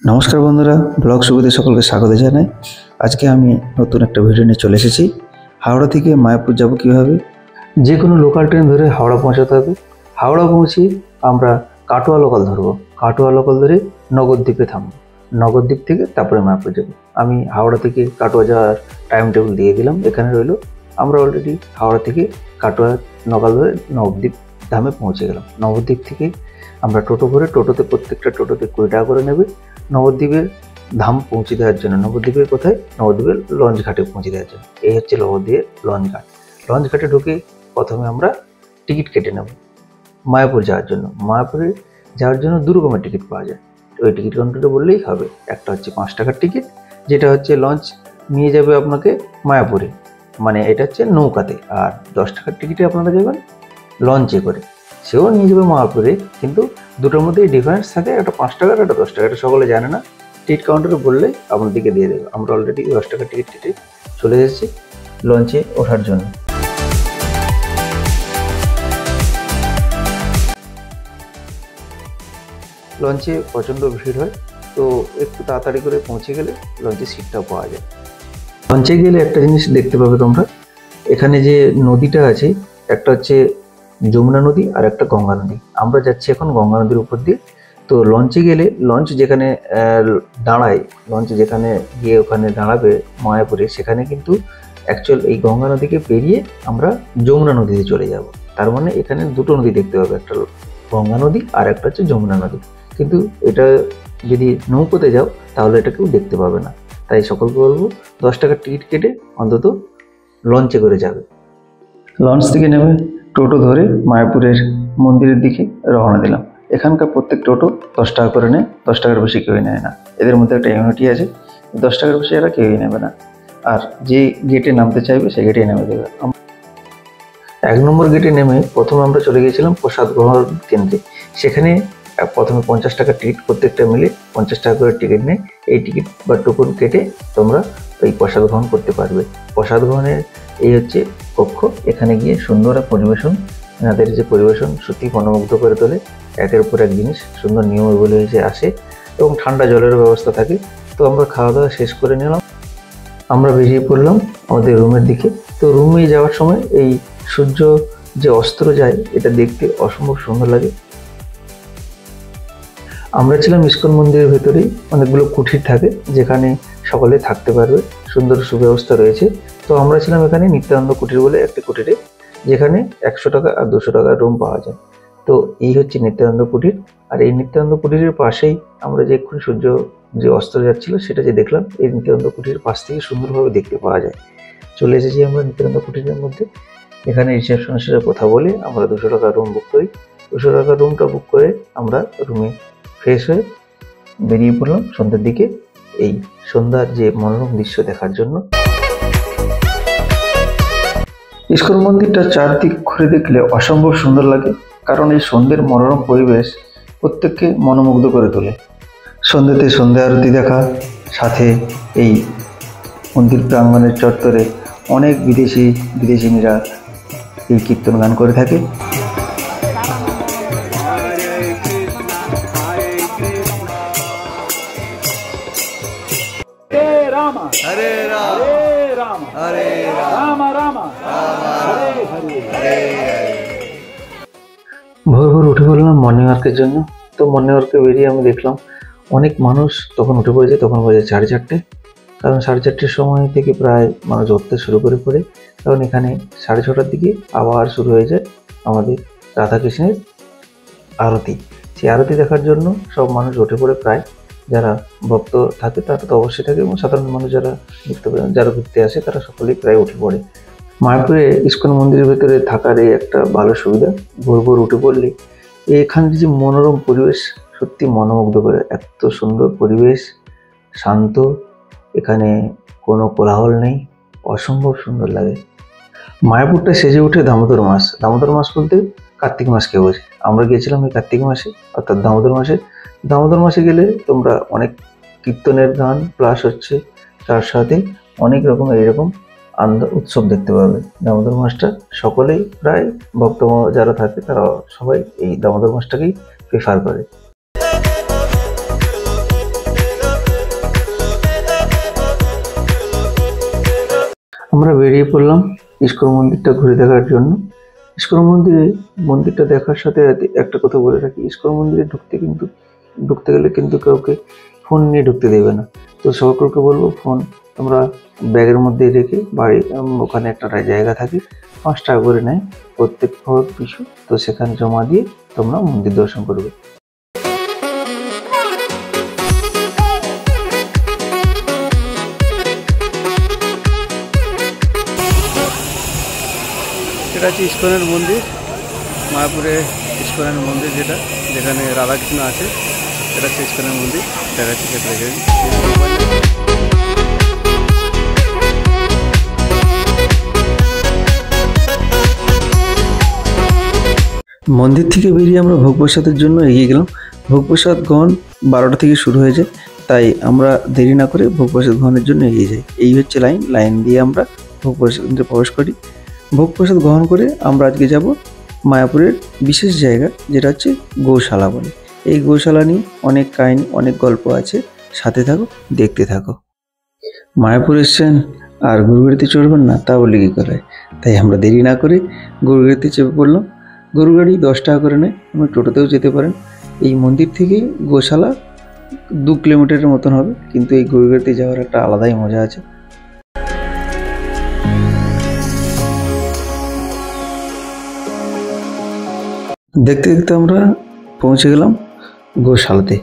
নমস্কার বন্ধুরা, ব্লগ সুবিধে সকলকে স্বাগত জানাই। আজকে আমি নতুন একটা ভিডিও নিয়ে চলে এসেছি। হাওড়া থেকে মায়াপুর যাব কীভাবে। যে কোনো লোকাল ট্রেন ধরে হাওড়া পৌঁছাতে হবে। হাওড়া পৌঁছে আমরা কাটোয়া লোকাল ধরবো। কাটোয়া লোকাল ধরে নগরদ্বীপে থামবো। নগরদ্বীপ থেকে তারপরে মায়াপুর যাব। আমি হাওড়া থেকে কাটোয়া যাওয়ার টাইম টেবিল দিয়ে দিলাম, এখানে রইলো। আমরা অলরেডি হাওড়া থেকে কাটোয়া লোকাল ধরে নবদ্বীপ ধামে পৌঁছে গেলাম। নবদ্বীপ থেকে আমরা টোটো করে, টোটোতে প্রত্যেকটা টোটোতে 20 টাকা করে নেবে নবদ্বীপের ধাম পৌঁছে দেওয়ার জন্য। নবদ্বীপের কোথায়? নবদ্বীপের লঞ্চ ঘাটে পৌঁছে দেওয়ার জন্য। এই হচ্ছে নবদ্বীপের লঞ্চ ঘাট। লঞ্চ ঘাটে ঢুকে প্রথমে আমরা টিকিট কেটে নেব মায়াপুর যাওয়ার জন্য। মায়াপুরে যাওয়ার জন্য 2 রকমের টিকিট পাওয়া যায়। ওই টিকিট কাউন্টারে বললেই হবে। একটা হচ্ছে 5 টাকার টিকিট, যেটা হচ্ছে লঞ্চ নিয়ে যাবে আপনাকে মায়াপুরে, মানে এটা হচ্ছে নৌকাতে। আর 10 টাকার টিকিটে আপনারা যাবেন লঞ্চে করে, সেও নিয়ে যাবে মায়াপুরে। কিন্তু দুটোর মধ্যেই ডিফারেন্স থাকে, একটা 5 টাকার, একটা 10 টাকা। এটা সকলে জানে না। টিকিট কাউন্টারে বললে আপনাদেরকে দিয়ে দেবে। আমরা অলরেডি 10 টাকার টিকিট কেটে চলে এসেছি লঞ্চে ওঠার জন্য। লঞ্চে প্রচণ্ড ভিড় হয়, তো একটু তাড়াতাড়ি করে পৌঁছে গেলে লঞ্চে সিটটাও পাওয়া যায়। লঞ্চে গেলে একটা জিনিস দেখতে পাবে তোমরা, এখানে যে নদীটা আছে, একটা হচ্ছে যমুনা নদী আর একটা গঙ্গা নদী। আমরা যাচ্ছি এখন গঙ্গা নদীর উপর দিয়ে। তো লঞ্চে গেলে লঞ্চ যেখানে দাঁড়ায়, লঞ্চ যেখানে গিয়ে ওখানে দাঁড়াবে মায়াপুরে, সেখানে কিন্তু অ্যাকচুয়াল এই গঙ্গা নদীকে পেরিয়ে আমরা যমুনা নদীতে চলে যাব। তার মানে এখানে দুটো নদী দেখতে পাবে, একটা গঙ্গা নদী আর একটা হচ্ছে যমুনা নদী। কিন্তু এটা যদি নৌকোতে যাও তাহলে এটা কেউ দেখতে পাবে না। তাই সকলকে বলবো 10 টাকার টিকিট কেটে অন্তত লঞ্চে করে যাবে। লঞ্চ থেকে নেমে টোটো ধরে মায়াপুরের মন্দিরের দিকে রওনা দিলাম। এখানকার প্রত্যেক টোটো 10 টাকা করে নেয়, 10 টাকার বেশি কেউই নেয় না। এদের মধ্যে একটা ইউনিটি আছে, 10 টাকার বেশি এরা কেউই নেবে না। আর যে গেটে নামতে চাইবে সেই গেটেই নেমে দেবে। 1 নম্বর গেটে নেমে প্রথমে আমরা চলে গিয়েছিলাম প্রসাদ গ্রহণ কেন্দ্রে। সেখানে প্রথমে 50 টাকার টিকিট, প্রত্যেকটা মিলে 50 টাকা করে টিকিট নেয়। এই টিকিট বা টোকন কেটে তোমরা এই প্রসাদ গ্রহণ করতে পারবে। প্রসাদ গ্রহণের এই হচ্ছে কক্ষ। এখানে গিয়ে সুন্দর পরিবেশন, এনাদের যে পরিবেশন সত্যি মনোমুগ্ধ করে তোলে। একের উপর এক জিনিস সুন্দর নিয়মাবলী হয়েছে আসে, এবং ঠান্ডা জলের ব্যবস্থা থাকে। তো আমরা খাওয়া দাওয়া শেষ করে নিলাম, আমরা বেরিয়ে পড়লাম আমাদের রুমের দিকে। তো রুমে যাওয়ার সময় এই সূর্য যে অস্ত্র যায়, এটা দেখতে অসম্ভব সুন্দর লাগে। আমরা ছিলাম ইস্কন মন্দিরের ভেতরেই। অনেকগুলো কুঠির থাকে যেখানে সকলে থাকতে পারবে, সুন্দর সুব্যবস্থা রয়েছে। তো আমরা ছিলাম এখানে নিত্যানন্দ কুঠির বলে একটি কুঠিরে, যেখানে 100 টাকা আর 200 টাকার রুম পাওয়া যায়। তো এই হচ্ছে নিত্যানন্দ কুঠির। আর এই নিত্যানন্দ কুঠিরের পাশেই আমরা যে এক্ষুনি সূর্য যে অস্ত যাচ্ছিল সেটা যে দেখলাম, এই নিত্যানন্দ কুঠির পাশ থেকে সুন্দরভাবে দেখতে পাওয়া যায়। চলে এসেছি আমরা নিত্যানন্দ কুঠিরের মধ্যে। এখানে রিসেপশনের সাথে কথা বলে আমরা 200 টাকার রুম বুক করি। 200 টাকার রুমটা বুক করে আমরা রুমে ফ্রেশ হয়ে বেরিয়ে পড়লাম সন্ধ্যের দিকে এই সন্ধ্যার যে মনোরম দৃশ্য দেখার জন্য। ইস্কন মন্দিরটা চারদিক ঘুরে দেখলে অসম্ভব সুন্দর লাগে, কারণ এই সন্ধ্যের মনোরম পরিবেশ প্রত্যেককে মনোমুগ্ধ করে তোলে। সন্ধ্যেতে সন্ধ্যা আরতি দেখা, সাথে এই মন্দির প্রাঙ্গণের চত্বরে অনেক বিদেশিনীরা এই কীর্তন গান করে থাকে। हरे राम हरे राम हरे राम राम हरे हरे। ভোর ভোর উঠে পড়লাম মর্নিং ওয়ার্কের জন্য। তো মর্নিং ওয়ার্কে বেরিয়ে আমি দেখলাম অনেক মানুষ তখন উঠে পড়েছে। তখন বাজে 4:30, কারণ 4:30 সময় থেকে প্রায় মানুষ উঠতে শুরু করে পড়ে। কারণ এখানে 6:30টার দিকে আবার শুরু হয়ে যায় আমাদের রাধাকৃষ্ণের আরতি। সেই আরতি দেখার জন্য সব মানুষ উঠে পড়ে। প্রায় যারা ভক্ত থাকে তারা তো অবশ্যই থাকে, এবং সাধারণ মানুষ যারা যারা ঘুরতে আসে তারা সকলেই প্রায় উঠে পড়ে। মায়াপুরে ইস্কন মন্দিরের ভেতরে থাকার এই একটা ভালো সুবিধা, ভোর ভোর উঠে পড়লে এখানের যে মনোরম পরিবেশ সত্যি মনোমুগ্ধ করে। এত সুন্দর পরিবেশ, শান্ত, এখানে কোনো কোলাহল নেই, অসম্ভব সুন্দর লাগে। মায়াপুরটা সেজে ওঠে দামোদর মাস। দামোদর মাস বলতে কার্তিক মাসকে বোঝে। আমরা গিয়েছিলাম এই কার্তিক মাসে, অর্থাৎ দামোদর মাসে। দামোদর মাসে গেলে তোমরা অনেক কীর্তনের গান প্লাস হচ্ছে তার সাথে অনেক রকমের এরকম উৎসব দেখতে পাবে। দামোদর মাসটা সকলেই প্রায় ভক্ত যারা থাকে তারা সবাই এই দামোদর মাসটাকেই প্রেফার করে। আমরা বেরিয়ে পড়লাম ইস্কন মন্দিরটা ঘুরে দেখার জন্য। ইস্কন মন্দিরটা দেখার সাথে সাথে একটা কথা বলে রাখি, ইস্কন মন্দিরে ঢুকতে গেলে কিন্তু কাউকে ফোন নিয়ে ঢুকতে দেবে না। তো সকলকে বলবো ফোন তোমরা ব্যাগের মধ্যে রেখে ওখানে একটা জায়গা থাকে, 5 টাকা করে নেয় প্রত্যেক পিছু। তো সেখানে জমা দিয়ে তোমরা মন্দির দর্শন করবে। এটা হচ্ছে ইস্কনের মন্দির, মায়াপুরে ইস্কনের মন্দির, যেখানে রাধাকৃষ্ণ আছে। এটা হচ্ছে ইস্কনের মন্দির, দেখাচ্ছি সেটা। মন্দির থেকে বেরিয়ে আমরা ভোগ প্রসাদের জন্য এগিয়ে গেলাম। ভোগ প্রসাদ গ্রহণ 12টা থেকে শুরু হয়ে যায়, তাই আমরা দেরি না করে ভোগ প্রসাদ গ্রহণের জন্য এগিয়ে যাই। এই হচ্ছে লাইন দিয়ে আমরা ভোগ প্রসাদে প্রবেশ করি। ভোগ প্রসাদ গ্রহণ করে আমরা আজকে যাব মায়াপুরের বিশেষ জায়গা, যেটা হচ্ছে গৌশালা বলে। এই গৌশালা নিয়ে অনেক কাহিনী, অনেক গল্প আছে, সাথে থাকো, দেখতে থাকো। মায়াপুর এসছেন আর গরুগাড়িতে চড়বেন না, তা বলে কি করে? তাই আমরা দেরি না করে গরুগাড়িতে চেপে পড়লাম। গরু গাড়ি 10 টাকা করে নেয়, আপনি টোটোতেও যেতে পারেন। এই মন্দির থেকে গোশালা 2 কিলোমিটারের মতন হবে, কিন্তু এই গরু গাড়িতে যাওয়ার একটা আলাদাই মজা আছে। দেখতে দেখতে আমরা পৌঁছে গেলাম গোশালাতে।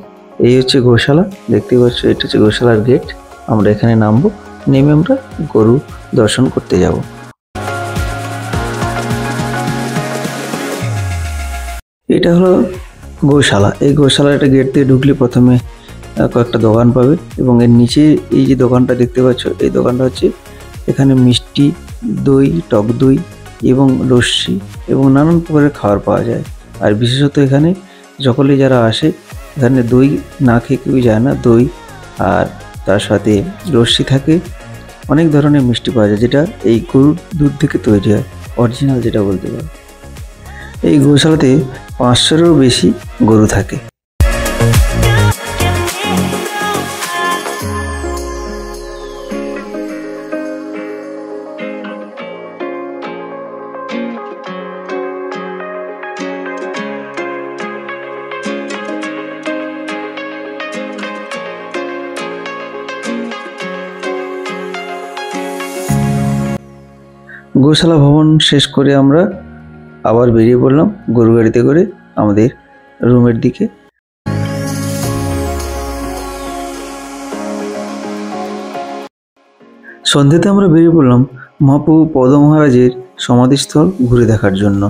এই হচ্ছে গোশালা, দেখতে পাচ্ছ, এটা হচ্ছে গোশালার গেট। আমরা এখানে নামবো, নেমে আমরা গরু দর্শন করতে যাব। এটা হলো গৌশালা। এই গৌশালার একটা গেট দিয়ে ঢুকলে প্রথমে কয়েকটা দোকান পাবে, এবং এর নিচে এই যে দোকানটা দেখতে পাচ্ছ, এই দোকানটা হচ্ছে, এখানে মিষ্টি দই, টক দই এবং লস্যি এবং নানান প্রকারের খাবার পাওয়া যায়। আর বিশেষত এখানে সকলে যারা আসে, এখানে দই না খেয়ে কেউ যায় না। দই আর তার সাথে লস্যি থাকে, অনেক ধরনের মিষ্টি পাওয়া যায়, যেটা এই গরুর দুধ থেকে তৈরি হয়, অরিজিনাল যেটা বলতে পারো। এই গৌশালাতে 500-এরও বেশি গরু থাকে। গৌশালা ভবন শেষ করে আমরা আবার বেরিয়ে পড়লাম গরু গাড়িতে করে আমাদের রুমের দিকে। সন্ধ্যাতে আমরা বেরিয়ে পড়লাম মহাপ্রভু পদ মহারাজের সমাধিস্থল ঘুরে দেখার জন্য।